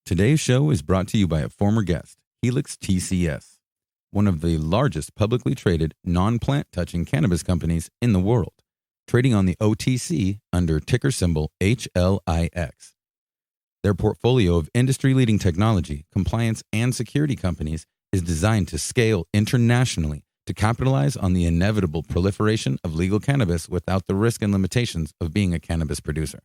Today's show is brought to you by a former guest, Helix TCS, one of the largest publicly traded non-plant touching cannabis companies in the world, trading on the OTC under ticker symbol HLIX. Their portfolio of industry-leading technology, compliance, and security companies is designed to scale internationally to capitalize on the inevitable proliferation of legal cannabis without the risk and limitations of being a cannabis producer.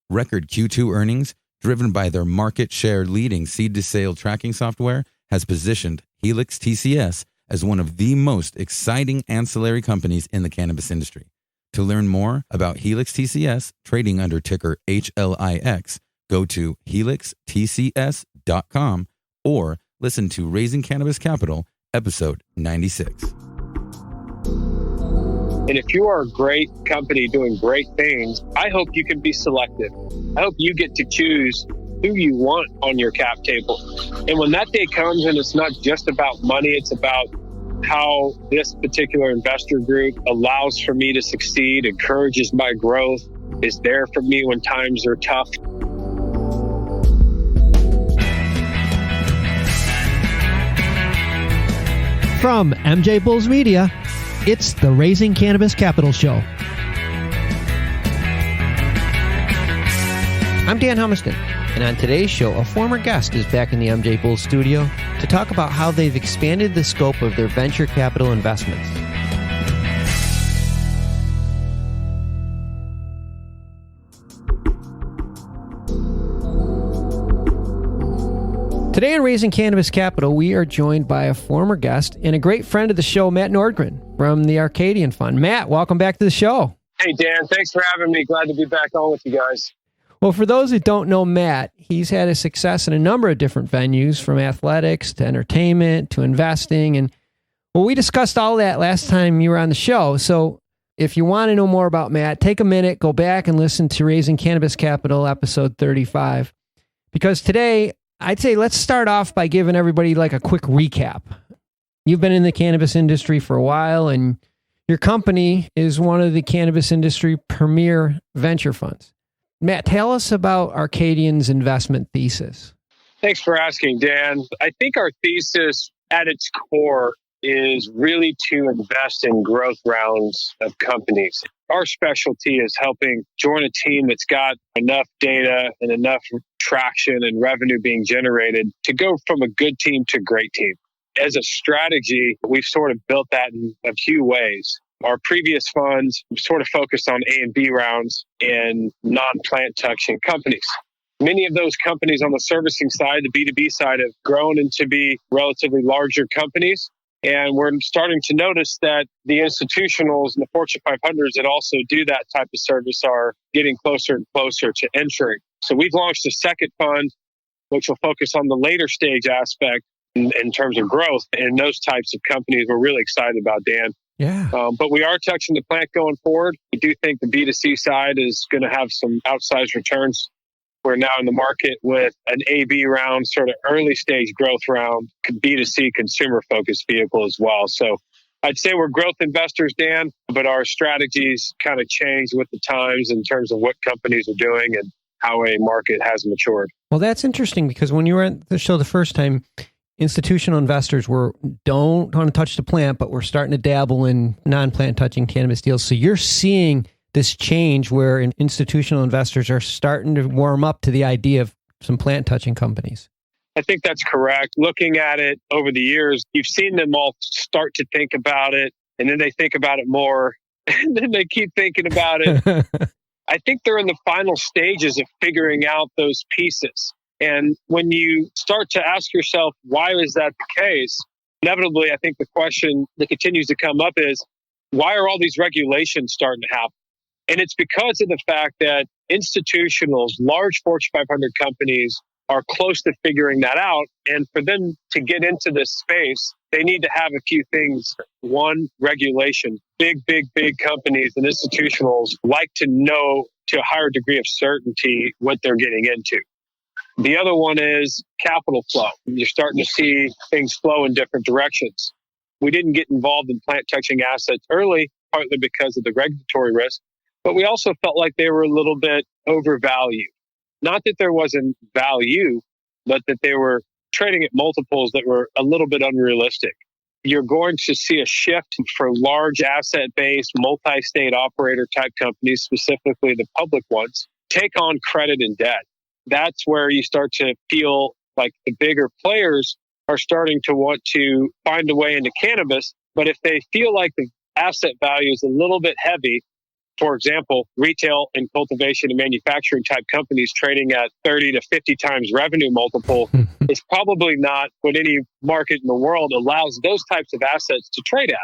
Record Q2 earnings, driven by their market share leading seed-to-sale tracking software, has positioned Helix TCS as one of the most exciting ancillary companies in the cannabis industry. To learn more about Helix TCS, trading under ticker HLIX, go to helixtcs.com or listen to Raising Cannabis Capital, episode 96. And if you are a great company doing great things, I hope you can be selective. I hope you get to choose who you want on your cap table. And when that day comes and it's not just about money, it's about how this particular investor group allows for me to succeed, encourages my growth, is there for me when times are tough. From MJBulls Media, it's the Raising Cannabis Capital Show. I'm Dan Humiston, and on today's show, a former guest is back in the MJBulls studio to talk about how they've expanded the scope of their venture capital investments. Today on Raising Cannabis Capital, we are joined by a former guest and a great friend of the show, Matt Nordgren from the Arcadian Fund. Matt, welcome back to the show. Hey, Dan, thanks for having me. Glad to be back on with you guys. Well, for those who don't know Matt, he's had a success in a number of different venues, from athletics to entertainment to investing. And well, we discussed all that last time you were on the show. So if you want to know more about Matt, take a minute, go back and listen to Raising Cannabis Capital, episode 35. Because today, I'd say let's start off by giving everybody like a quick recap. You've been in the cannabis industry for a while, and your company is one of the cannabis industry premier venture funds. Matt, tell us about Arcadian's investment thesis. Thanks for asking, Dan. I think our thesis at its core is really to invest in growth rounds of companies. Our specialty is helping join a team that's got enough data and enough traction and revenue being generated to go from a good team to great team. As a strategy, we've sort of built that in a few ways. Our previous funds sort of focused on A and B rounds in non-plant touching companies. Many of those companies on the servicing side, the B2B side, have grown into be relatively larger companies. And we're starting to notice that the institutionals and the Fortune 500s that also do that type of service are getting closer and closer to entering. So we've launched a second fund, which will focus on the later stage aspect in terms of growth. And those types of companies we're really excited about, Dan. Yeah. But we are touching the plant going forward. We do think the B2C side is going to have some outsized returns. We're now in the market with an AB round, sort of early stage growth round, B2C consumer focused vehicle as well. So I'd say we're growth investors, Dan, but our strategies kind of changed with the times in terms of what companies are doing and how a market has matured. Well, that's interesting because when you were at the show the first time, institutional investors don't want to touch the plant, but we're starting to dabble in non-plant touching cannabis deals. So you're seeing this change where institutional investors are starting to warm up to the idea of some plant touching companies. I think that's correct. Looking at it over the years, you've seen them all start to think about it, and then they think about it more, and then they keep thinking about it. I think they're in the final stages of figuring out those pieces. And when you start to ask yourself, why is that the case? Inevitably, I think the question that continues to come up is, why are all these regulations starting to happen? And it's because of the fact that institutionals, large Fortune 500 companies, are close to figuring that out. And for them to get into this space, they need to have a few things. One, regulation. Big companies and institutionals like to know to a higher degree of certainty what they're getting into. The other one is capital flow. You're starting to see things flow in different directions. We didn't get involved in plant touching assets early, partly because of the regulatory risk, but we also felt like they were a little bit overvalued. Not that there wasn't value, but that they were trading at multiples that were a little bit unrealistic. You're going to see a shift for large asset-based, multi-state operator type companies, specifically the public ones, take on credit and debt. That's where you start to feel like the bigger players are starting to want to find a way into cannabis. But if they feel like the asset value is a little bit heavy, for example, retail and cultivation and manufacturing type companies trading at 30 to 50 times revenue multiple is probably not what any market in the world allows those types of assets to trade at.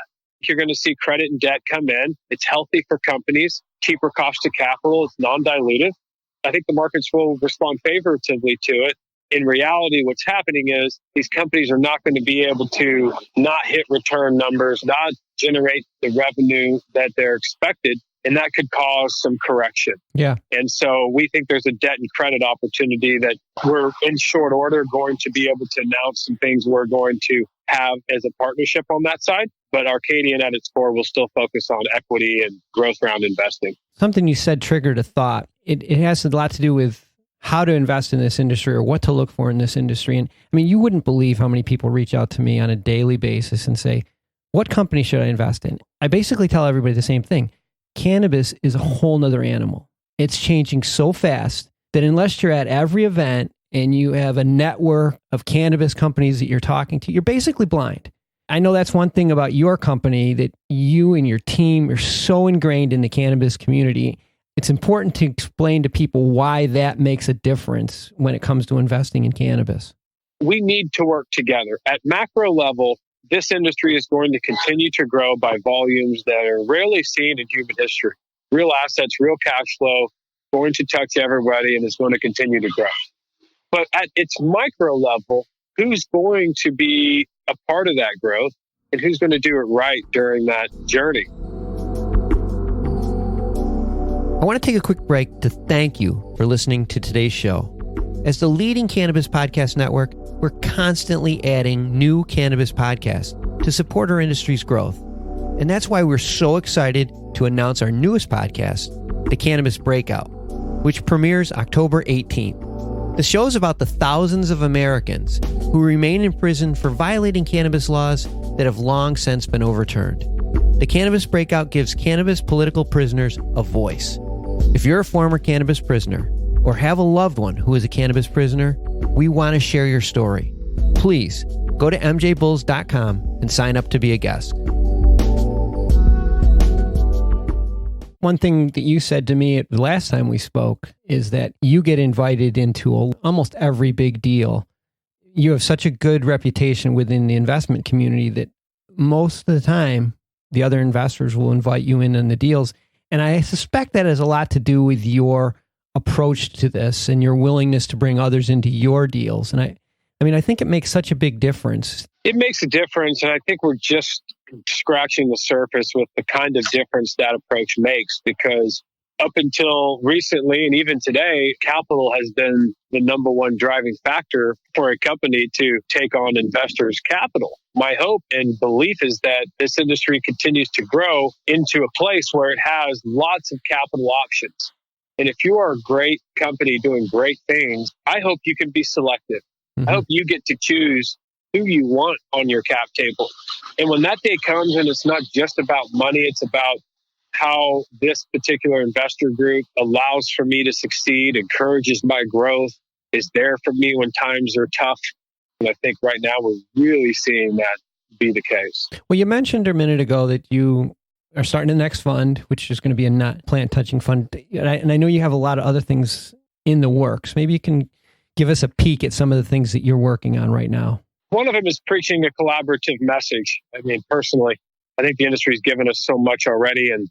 You're going to see credit and debt come in. It's healthy for companies, cheaper cost of capital. It's non-dilutive. I think the markets will respond favorably to it. In reality, what's happening is these companies are not going to be able to not hit return numbers, not generate the revenue that they're expected. And that could cause some correction. Yeah. And so we think there's a debt and credit opportunity that we're in short order going to be able to announce some things we're going to have as a partnership on that side. But Arcadian at its core will still focus on equity and growth round investing. Something you said triggered a thought. It has a lot to do with how to invest in this industry or what to look for in this industry. And I mean, you wouldn't believe how many people reach out to me on a daily basis and say, what company should I invest in? I basically tell everybody the same thing. Cannabis is a whole nother animal. It's changing so fast that unless you're at every event and you have a network of cannabis companies that you're talking to, you're basically blind. I know that's one thing about your company, that you and your team are so ingrained in the cannabis community. It's important to explain to people why that makes a difference when it comes to investing in cannabis. We need to work together. At macro level, this industry is going to continue to grow by volumes that are rarely seen in human history. Real assets, real cash flow, going to touch everybody and is going to continue to grow. But at its micro level, who's going to be a part of that growth and who's going to do it right during that journey? I want to take a quick break to thank you for listening to today's show. As the leading cannabis podcast network, we're constantly adding new cannabis podcasts to support our industry's growth. And that's why we're so excited to announce our newest podcast, The Cannabis Breakout, which premieres October 18th. The show is about the thousands of Americans who remain in prison for violating cannabis laws that have long since been overturned. The Cannabis Breakout gives cannabis political prisoners a voice. If you're a former cannabis prisoner or have a loved one who is a cannabis prisoner, we want to share your story. Please go to MJBulls.com and sign up to be a guest. One thing that you said to me the last time we spoke is that you get invited into almost every big deal. You have such a good reputation within the investment community that most of the time, the other investors will invite you in on the deals. And I suspect that has a lot to do with your approach to this and your willingness to bring others into your deals. And I think it makes such a big difference. It makes a difference. And I think we're just scratching the surface with the kind of difference that approach makes, because up until recently and even today, capital has been the number one driving factor for a company to take on investors' capital. My hope and belief is that this industry continues to grow into a place where it has lots of capital options. And if you are a great company doing great things, I hope you can be selective. Mm-hmm. I hope you get to choose who you want on your cap table. And when that day comes and it's not just about money, it's about how this particular investor group allows for me to succeed, encourages my growth, is there for me when times are tough. And I think right now we're really seeing that be the case. Well, you mentioned a minute ago that you are starting the next fund, which is going to be a not plant touching fund. And I know you have a lot of other things in the works. Maybe you can give us a peek at some of the things that you're working on right now. One of them is preaching a collaborative message. I mean, personally, I think the industry's given us so much already and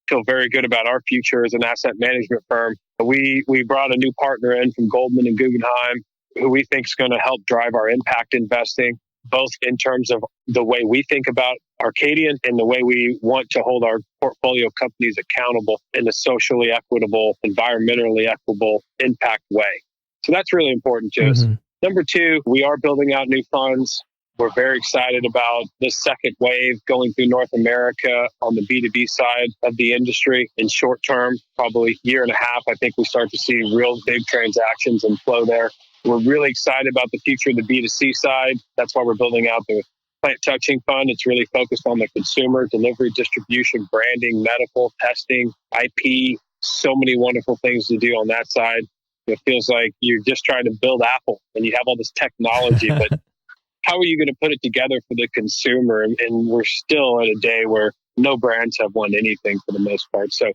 feel very good about our future as an asset management firm. We brought a new partner in from Goldman and Guggenheim, who we think is going to help drive our impact investing, both in terms of the way we think about Arcadian and the way we want to hold our portfolio companies accountable in a socially equitable, environmentally equitable impact way. So that's really important to us. Number two, we are building out new funds. We're very excited about this second wave going through North America on the B2B side of the industry. In short term, probably year and a half, I think we start to see real big transactions and flow there. We're really excited about the future of the B2C side. That's why we're building out the Plant Touching Fund. It's really focused on the consumer, delivery, distribution, branding, medical, testing, IP, so many wonderful things to do on that side. It feels like you're just trying to build Apple and you have all this technology, but how are you going to put it together for the consumer? And we're still at a day where no brands have won anything for the most part. So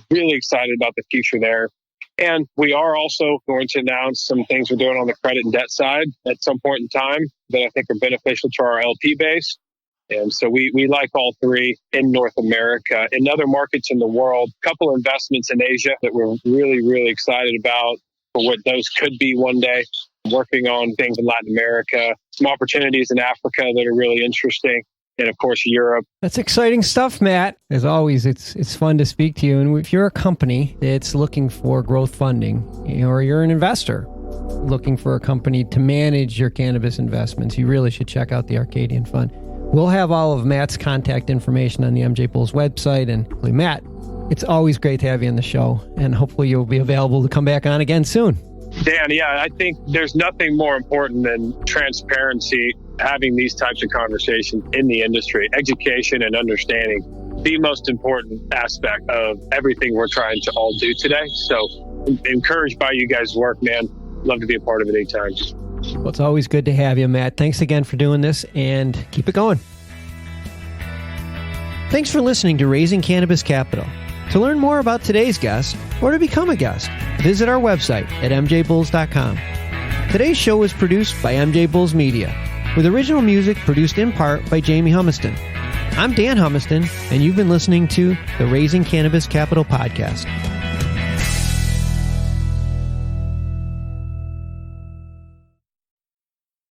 really excited about the future there. And we are also going to announce some things we're doing on the credit and debt side at some point in time that I think are beneficial to our LP base. And so we like all three in North America. In other markets in the world, a couple investments in Asia that we're really, really excited about for what those could be one day. Working on things in Latin America, some opportunities in Africa that are really interesting. And of course, Europe. That's exciting stuff, Matt. As always, it's fun to speak to you. And if you're a company that's looking for growth funding, or you're an investor looking for a company to manage your cannabis investments, you really should check out the Arcadian Fund. We'll have all of Matt's contact information on the MJBulls website. And Matt, it's always great to have you on the show. And hopefully you'll be available to come back on again soon. Dan, I think there's nothing more important than transparency, having these types of conversations in the industry, education and understanding, the most important aspect of everything we're trying to all do today. So encouraged by you guys' work, man. Love to be a part of it anytime. Well, it's always good to have you, Matt. Thanks again for doing this, and keep it going. Thanks for listening to Raising Cannabis Capital. To learn more about today's guest or to become a guest, visit our website at MJBulls.com. Today's show was produced by MJBulls Media, with original music produced in part by Jamie Humiston. I'm Dan Humiston, and you've been listening to the Raising Cannabis Capital podcast.